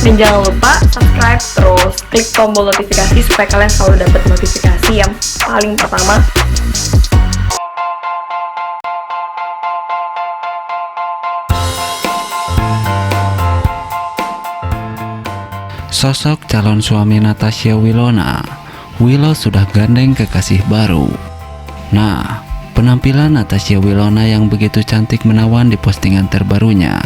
Dan jangan lupa subscribe, terus klik tombol notifikasi supaya kalian selalu dapat notifikasi yang paling pertama. Sosok calon suami Natasha Wilona, Willow sudah gandeng kekasih baru. Nah, penampilan Natasha Wilona yang begitu cantik menawan di postingan terbarunya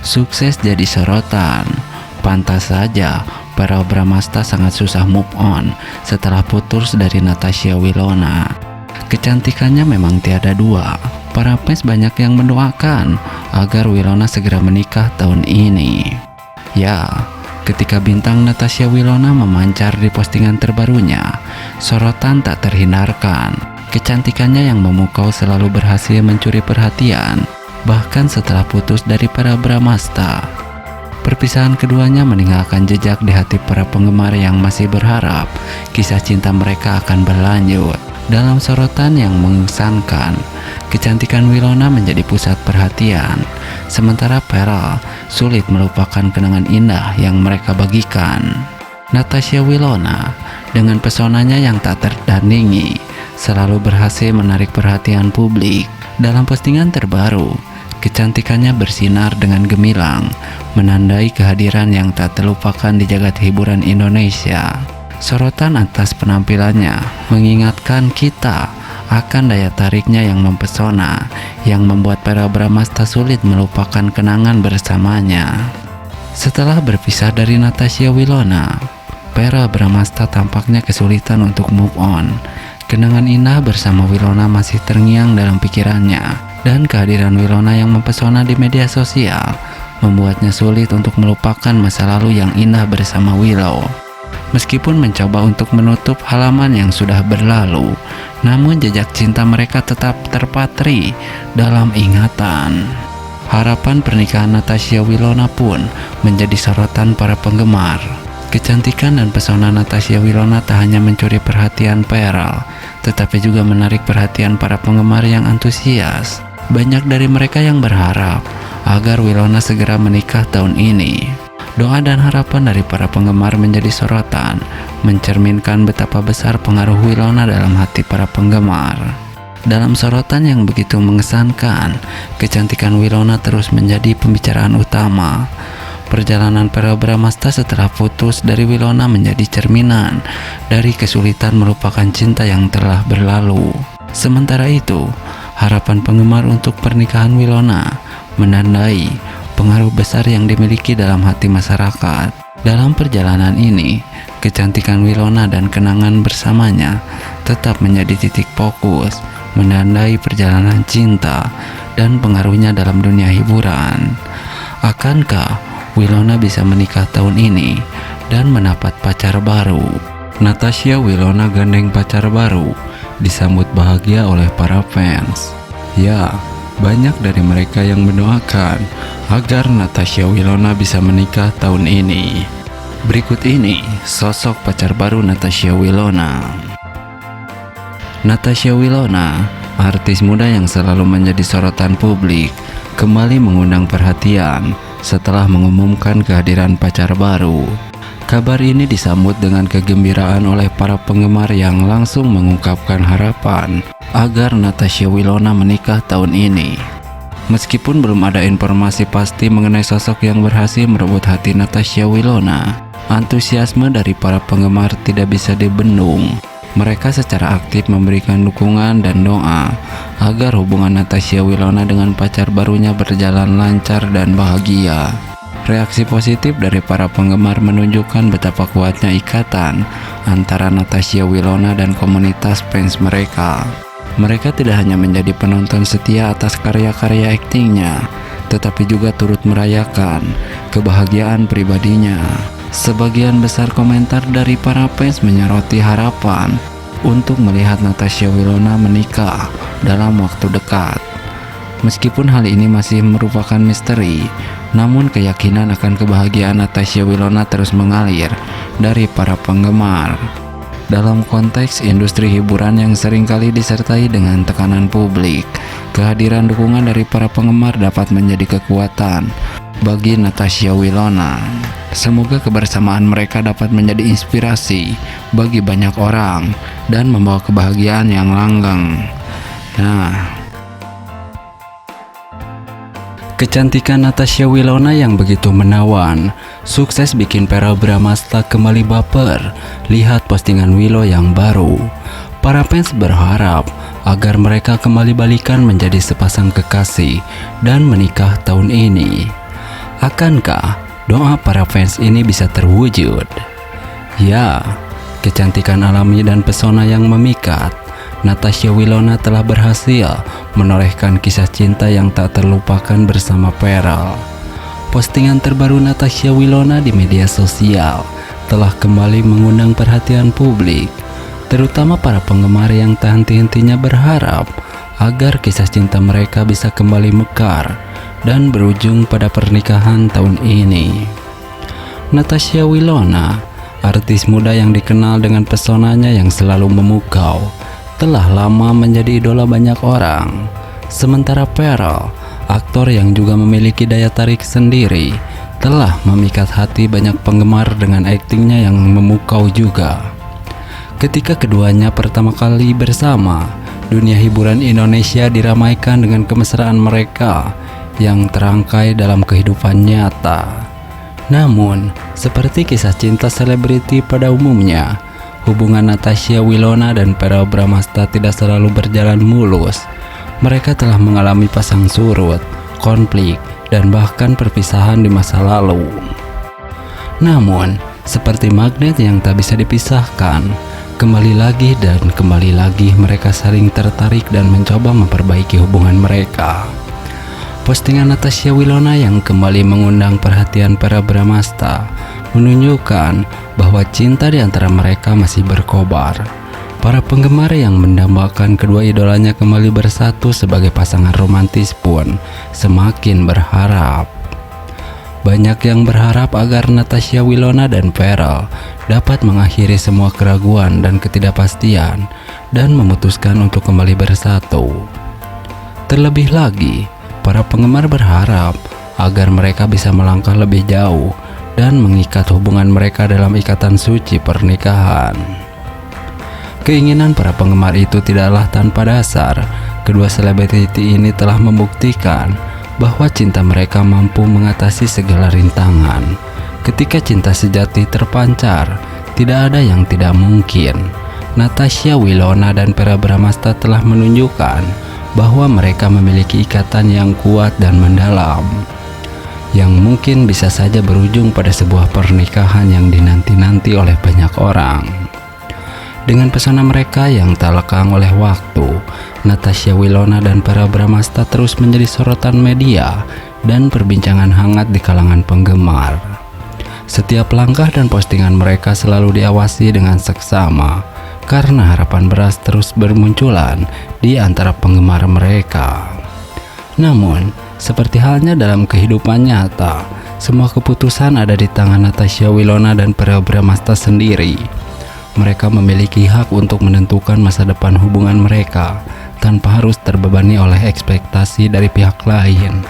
sukses jadi sorotan. Pantas saja para Bramasta sangat susah move on setelah putus dari Natasha Wilona. Kecantikannya memang tiada dua. Para fans banyak yang mendoakan agar Wilona segera menikah tahun ini. Ya, ketika bintang Natasha Wilona memancar di postingan terbarunya, sorotan tak terhindarkan. Kecantikannya yang memukau selalu berhasil mencuri perhatian, bahkan setelah putus dari para Bramasta. Perpisahan keduanya meninggalkan jejak di hati para penggemar yang masih berharap kisah cinta mereka akan berlanjut. Dalam sorotan yang mengesankan, kecantikan Wilona menjadi pusat perhatian, sementara Pearl sulit melupakan kenangan indah yang mereka bagikan. Natasha Wilona dengan pesonanya yang tak terdandingi selalu berhasil menarik perhatian publik. Dalam postingan terbaru, kecantikannya bersinar dengan gemilang, menandai kehadiran yang tak terlupakan di jagat hiburan Indonesia. Sorotan atas penampilannya mengingatkan kita akan daya tariknya yang mempesona, yang membuat para Bramasta sulit melupakan kenangan bersamanya. Setelah berpisah dari Natasha Wilona, para Bramasta tampaknya kesulitan untuk move on. Kenangan indah bersama Wilona masih terngiang dalam pikirannya, dan kehadiran Wilona yang mempesona di media sosial membuatnya sulit untuk melupakan masa lalu yang indah bersama Willow. Meskipun mencoba untuk menutup halaman yang sudah berlalu, namun jejak cinta mereka tetap terpatri dalam ingatan. Harapan pernikahan Natasha Wilona pun menjadi sorotan para penggemar. Kecantikan dan pesona Natasha Wilona tak hanya mencuri perhatian Pearl, tetapi juga menarik perhatian para penggemar yang antusias. Banyak dari mereka yang berharap agar Wilona segera menikah tahun ini. Doa dan harapan dari para penggemar menjadi sorotan, mencerminkan betapa besar pengaruh Wilona dalam hati para penggemar. Dalam sorotan yang begitu mengesankan, kecantikan Wilona terus menjadi pembicaraan utama. Perjalanan para Bramasta setelah putus dari Wilona menjadi cerminan dari kesulitan melupakan cinta yang telah berlalu. Sementara itu, harapan penggemar untuk pernikahan Wilona menandai pengaruh besar yang dimiliki dalam hati masyarakat. Dalam perjalanan ini, kecantikan Wilona dan kenangan bersamanya tetap menjadi titik fokus, menandai perjalanan cinta dan pengaruhnya dalam dunia hiburan. Akankah Wilona bisa menikah tahun ini dan mendapat pacar baru? Natasha Wilona gandeng pacar baru disambut bahagia oleh para fans. Ya, banyak dari mereka yang mendoakan agar Natasha Wilona bisa menikah tahun ini. Berikut ini sosok pacar baru Natasha Wilona. Natasha Wilona, artis muda yang selalu menjadi sorotan publik, kembali mengundang perhatian setelah mengumumkan kehadiran pacar baru. Kabar ini disambut dengan kegembiraan oleh para penggemar yang langsung mengungkapkan harapan agar Natasha Wilona menikah tahun ini. Meskipun belum ada informasi pasti mengenai sosok yang berhasil merebut hati Natasha Wilona, antusiasme dari para penggemar tidak bisa dibendung. Mereka secara aktif memberikan dukungan dan doa agar hubungan Natasha Wilona dengan pacar barunya berjalan lancar dan bahagia. Reaksi positif dari para penggemar menunjukkan betapa kuatnya ikatan antara Natasha Wilona dan komunitas fans mereka. Mereka tidak hanya menjadi penonton setia atas karya-karya aktingnya, tetapi juga turut merayakan kebahagiaan pribadinya. Sebagian besar komentar dari para fans menyoroti harapan untuk melihat Natasha Wilona menikah dalam waktu dekat. Meskipun hal ini masih merupakan misteri, namun keyakinan akan kebahagiaan Natasha Wilona terus mengalir dari para penggemar. Dalam konteks industri hiburan yang seringkali disertai dengan tekanan publik, kehadiran dukungan dari para penggemar dapat menjadi kekuatan bagi Natasha Wilona. Semoga kebersamaan mereka dapat menjadi inspirasi bagi banyak orang dan membawa kebahagiaan yang langgeng. Nah, kecantikan Natasha Wilona yang begitu menawan sukses bikin Verrell Bramasta kembali baper lihat postingan Willow yang baru. Para fans berharap agar mereka kembali balikan menjadi sepasang kekasih dan menikah tahun ini. Akankah doa para fans ini bisa terwujud? Ya, kecantikan alami dan pesona yang memikat, Natasha Wilona telah berhasil menorehkan kisah cinta yang tak terlupakan bersama Verrell. Postingan terbaru Natasha Wilona di media sosial telah kembali mengundang perhatian publik, terutama para penggemar yang tak henti-hentinya berharap agar kisah cinta mereka bisa kembali mekar dan berujung pada pernikahan tahun ini. Natasha Wilona, artis muda yang dikenal dengan pesonanya yang selalu memukau, telah lama menjadi idola banyak orang. Sementara Verrell, aktor yang juga memiliki daya tarik sendiri, telah memikat hati banyak penggemar dengan aktingnya yang memukau juga. Ketika keduanya pertama kali bersama, dunia hiburan Indonesia diramaikan dengan kemesraan mereka yang terangkai dalam kehidupan nyata. Namun, seperti kisah cinta selebriti pada umumnya, hubungan Natasha Wilona dan Verrell Bramasta tidak selalu berjalan mulus. Mereka telah mengalami pasang surut, konflik, dan bahkan perpisahan di masa lalu. Namun, seperti magnet yang tak bisa dipisahkan, kembali lagi dan kembali lagi mereka saling tertarik dan mencoba memperbaiki hubungan mereka. Postingan Natasha Wilona yang kembali mengundang perhatian para Bramasta menunjukkan bahwa cinta di antara mereka masih berkobar. Para penggemar yang mendambakan kedua idolanya kembali bersatu sebagai pasangan romantis pun semakin berharap. Banyak yang berharap agar Natasha Wilona dan Verrell dapat mengakhiri semua keraguan dan ketidakpastian dan memutuskan untuk kembali bersatu. Terlebih lagi, para penggemar berharap agar mereka bisa melangkah lebih jauh dan mengikat hubungan mereka dalam ikatan suci pernikahan. Keinginan para penggemar itu tidaklah tanpa dasar. Kedua selebriti ini telah membuktikan bahwa cinta mereka mampu mengatasi segala rintangan. Ketika cinta sejati terpancar, tidak ada yang tidak mungkin. Natasha Wilona dan Verrell Bramasta telah menunjukkan bahwa mereka memiliki ikatan yang kuat dan mendalam, yang mungkin bisa saja berujung pada sebuah pernikahan yang dinanti-nanti oleh banyak orang. Dengan pesona mereka yang tak lekang oleh waktu, Natasha Wilona dan Verrell Bramasta terus menjadi sorotan media dan perbincangan hangat di kalangan penggemar. Setiap langkah dan postingan mereka selalu diawasi dengan seksama, karena harapan beras terus bermunculan di antara penggemar mereka. Namun, seperti halnya dalam kehidupan nyata, semua keputusan ada di tangan Natasha Wilona dan Verrell Bramasta sendiri. Mereka memiliki hak untuk menentukan masa depan hubungan mereka tanpa harus terbebani oleh ekspektasi dari pihak lain.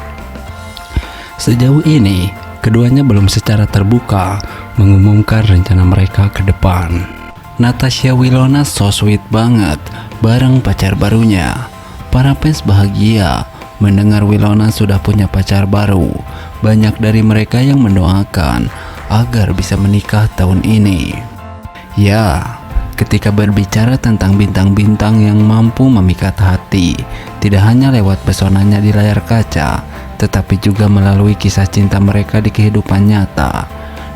Sejauh ini, keduanya belum secara terbuka mengumumkan rencana mereka ke depan. Natasha Wilona so sweet banget bareng pacar barunya. Para fans bahagia mendengar Wilona sudah punya pacar baru. Banyak dari mereka yang mendoakan agar bisa menikah tahun ini. Ya, ketika berbicara tentang bintang-bintang yang mampu memikat hati, tidak hanya lewat pesonanya di layar kaca, tetapi juga melalui kisah cinta mereka di kehidupan nyata.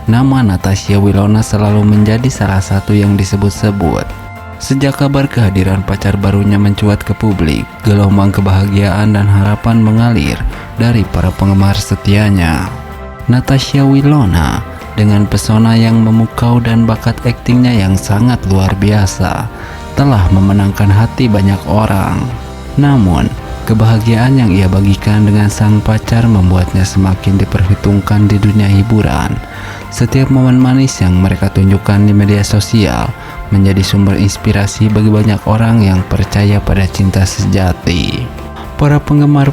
Nama Natasha Wilona selalu menjadi salah satu yang disebut-sebut. Sejak kabar kehadiran pacar barunya mencuat ke publik, gelombang kebahagiaan dan harapan mengalir dari para penggemar setianya. Natasha Wilona dengan pesona yang memukau dan bakat aktingnya yang sangat luar biasa telah memenangkan hati banyak orang. Namun, kebahagiaan yang ia bagikan dengan sang pacar membuatnya semakin diperhitungkan di dunia hiburan. Setiap momen manis yang mereka tunjukkan di media sosial menjadi sumber inspirasi bagi banyak orang yang percaya pada cinta sejati. Para penggemar